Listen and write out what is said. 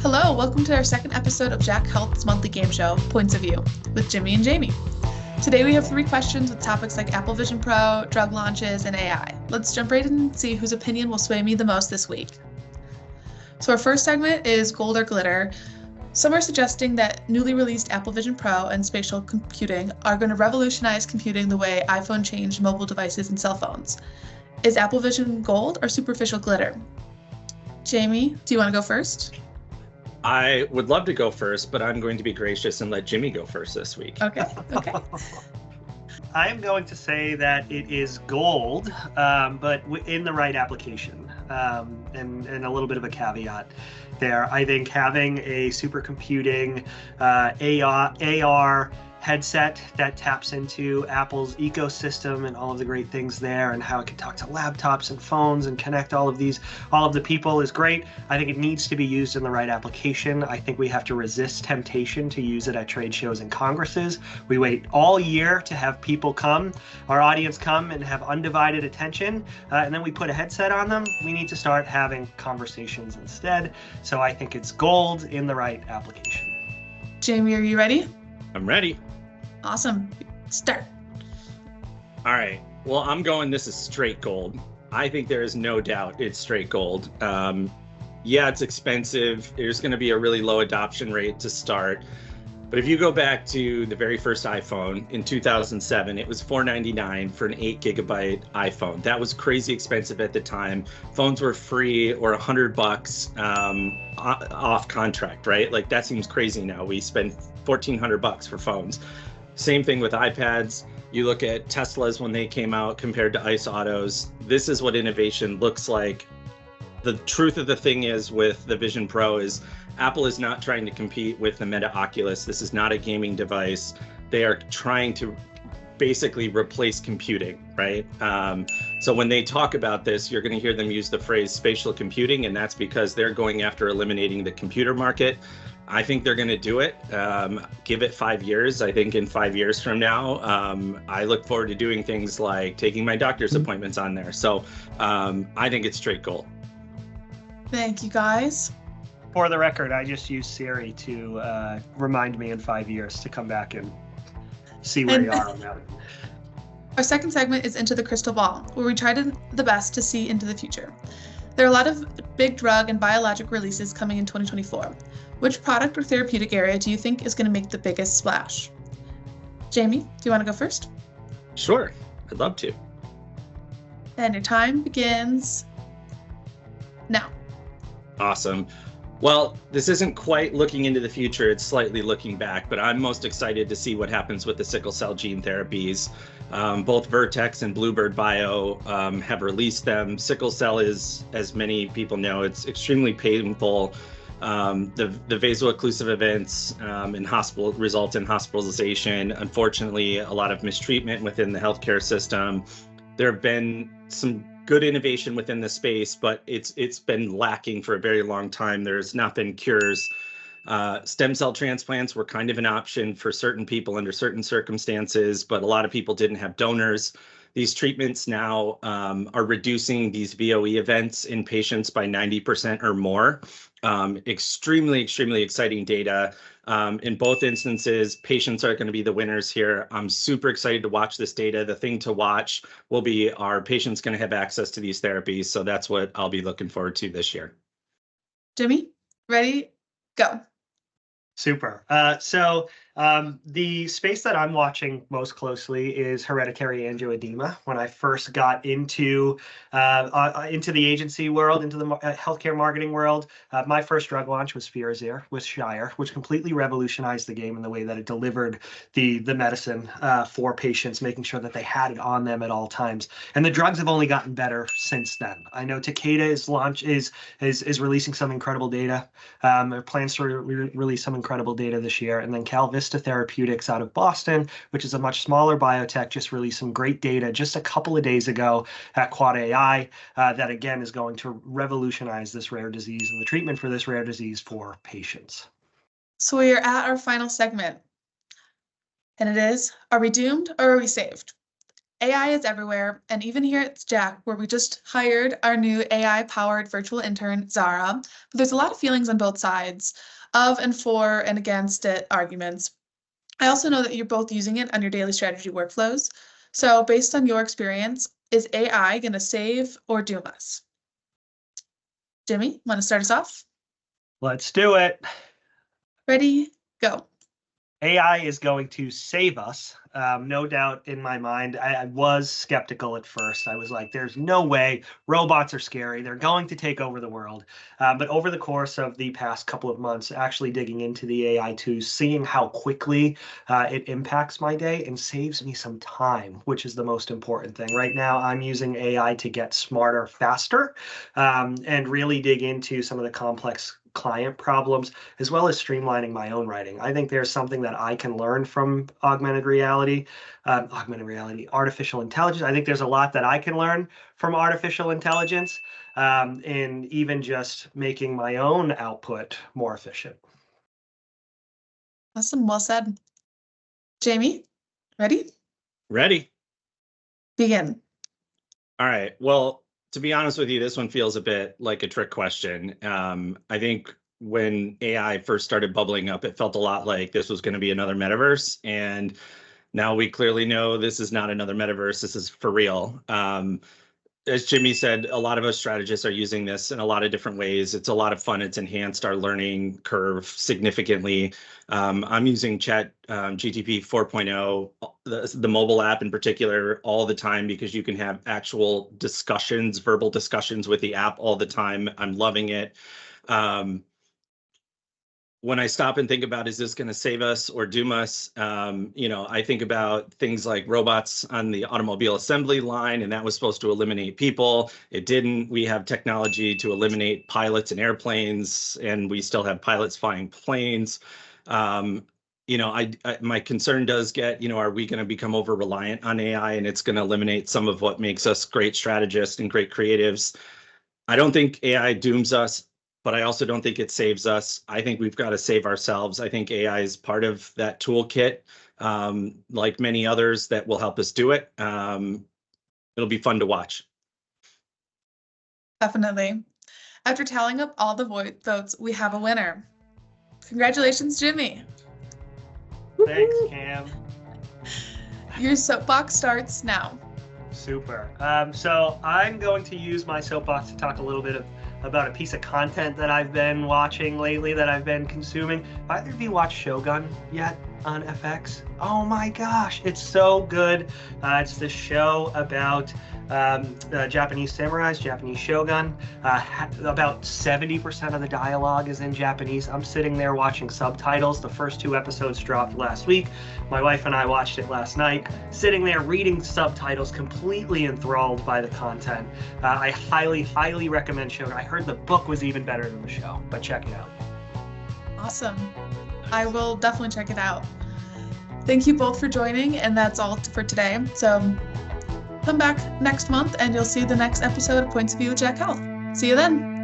Hello, welcome to our second episode of Jack Health's monthly game show, Points of View, with Jimmy and Jamey. Today we have 3 questions with topics like Apple Vision Pro, drug launches, and AI. Let's jump right in and see whose opinion will sway me the most this week. So our first segment is Gold or Glitter. Some are suggesting that newly released Apple Vision Pro and spatial computing are going to revolutionize computing the way iPhone changed mobile devices and cell phones. Is Apple Vision gold or superficial glitter? Jamey, do you want to go first? I would love to go first, but I'm going to be gracious and let Jimmy go first this week. Okay. I am going to say that it is gold, but in the right application, and a little bit of a caveat there. I think having a supercomputing AR headset that taps into Apple's ecosystem and all of the great things there, and how it can talk to laptops and phones and connect all of the people is great. I think it needs to be used in the right application. I think we have to resist temptation to use it at trade shows and congresses. We wait all year to have people come, our audience come and have undivided attention, and then we put a headset on them. We need to start having conversations instead. So I think it's gold in the right application. Jamey, are you ready? I'm ready. Awesome. Start. All right. Well, I'm going, this is straight gold. I think there is no doubt it's straight gold. Yeah, it's expensive. There's going to be a really low adoption rate to start. But if you go back to the very first iPhone in 2007, it was $499 for an 8 gigabyte iPhone. That was crazy expensive at the time. Phones were free or $100 off contract, right? Like that seems crazy now. We spend $1,400 for phones. Same thing with iPads. You look at Teslas when they came out compared to ICE autos. This is what innovation looks like. The truth of the thing is with the Vision Pro is Apple is not trying to compete with the Meta Oculus. This is not a gaming device. They are trying to basically replace computing, right? So when they talk about this, you're going to hear them use the phrase spatial computing, and that's because they're going after eliminating the computer market. I think they're going to do it. Give it 5 years. I think in 5 years from now, I look forward to doing things like taking my doctor's appointments on there. So I think it's straight gold. Thank you, guys. For the record, I just used Siri to remind me in 5 years to come back and see where you are on that. Our second segment is Into the Crystal Ball, where we try the best to see into the future. There are a lot of big drug and biologic releases coming in 2024. Which product or therapeutic area do you think is going to make the biggest splash? Jamey, do you want to go first? Sure, I'd love to. And your time begins now. Awesome. Well, this isn't quite looking into the future, it's slightly looking back, but I'm most excited to see what happens with the sickle cell gene therapies. Both Vertex and Bluebird Bio have released them. Sickle cell is, as many people know, it's extremely painful. The vaso-occlusive events in hospital result in hospitalization. Unfortunately, a lot of mistreatment within the healthcare system. There have been some good innovation within the space, but it's been lacking for a very long time. There's not been cures. Stem cell transplants were kind of an option for certain people under certain circumstances, but a lot of people didn't have donors. These treatments now are reducing these VOE events in patients by 90% or more. Extremely exciting data. In both instances, patients are going to be the winners here. I'm super excited to watch this data. The thing to watch will be, are patients going to have access to these therapies? So that's what I'll be looking forward to this year. Jamey, ready, go. Super. So the space that I'm watching most closely is hereditary angioedema. When I first got into the agency world, into the healthcare marketing world, my first drug launch was Firazyr with Shire, which completely revolutionized the game in the way that it delivered the medicine for patients, making sure that they had it on them at all times. And the drugs have only gotten better since then. I know Takeda is releasing some incredible data. Or plans to release some incredible data this year, and then KalVista Therapeutics out of Boston, which is a much smaller biotech, just released some great data just a couple of days ago at Quad AI that again is going to revolutionize this rare disease and the treatment for this rare disease for patients. So we are at our final segment, and it is, are we doomed or are we saved? AI is everywhere, and even here at Jack, where we just hired our new AI-powered virtual intern, Zara, but there's a lot of feelings on both sides of and for and against it arguments. I also know that you're both using it on your daily strategy workflows. So based on your experience, is AI going to save or doom us? Jimmy, want to start us off? Let's do it. Ready, go. AI is going to save us. No doubt in my mind. I was skeptical at first. I was like, there's no way. Robots are scary. They're going to take over the world. But over the course of the past couple of months, actually digging into the AI tools, seeing how quickly it impacts my day and saves me some time, which is the most important thing. Right now, I'm using AI to get smarter faster and really dig into some of the complex client problems, as well as streamlining my own writing. I think there's something that I can learn from augmented reality, artificial intelligence. I think there's a lot that I can learn from artificial intelligence in even just making my own output more efficient. Awesome, well said. Jamey, ready? Ready. Begin. All right. Well, to be honest with you, this one feels a bit like a trick question. I think when AI first started bubbling up, it felt a lot like this was going to be another metaverse. And now we clearly know this is not another metaverse. This is for real. As Jimmy said, a lot of us strategists are using this in a lot of different ways. It's a lot of fun. It's enhanced our learning curve significantly. I'm using Chat GTP 4.0, the mobile app in particular, all the time because you can have actual discussions, verbal discussions with the app all the time. I'm loving it. When I stop and think about, is this going to save us or doom us? I think about things like robots on the automobile assembly line, and that was supposed to eliminate people. It didn't. We have technology to eliminate pilots and airplanes, and we still have pilots flying planes. My concern does get, are we going to become over reliant on AI and it's going to eliminate some of what makes us great strategists and great creatives? I don't think AI dooms us, but I also don't think it saves us. I think we've got to save ourselves. I think AI is part of that toolkit, like many others that will help us do it. It'll be fun to watch. Definitely. After tallying up all the votes, we have a winner. Congratulations, Jimmy. Thanks, Cam. Your soapbox starts now. Super. So I'm going to use my soapbox to talk a little bit about a piece of content that I've been watching lately, that I've been consuming. Have either of you watched Shogun yet on FX? Oh my gosh, it's so good. It's the show about Japanese samurais, Japanese shogun. About 70% of the dialogue is in Japanese. I'm sitting there watching subtitles. The first 2 episodes dropped last week. My wife and I watched it last night, sitting there reading subtitles, completely enthralled by the content. I highly, highly recommend Shogun. I heard the book was even better than the show, but check it out. Awesome. I will definitely check it out. Thank you both for joining, and that's all for today. So come back next month and you'll see the next episode of Points of View with Jack Health. See you then.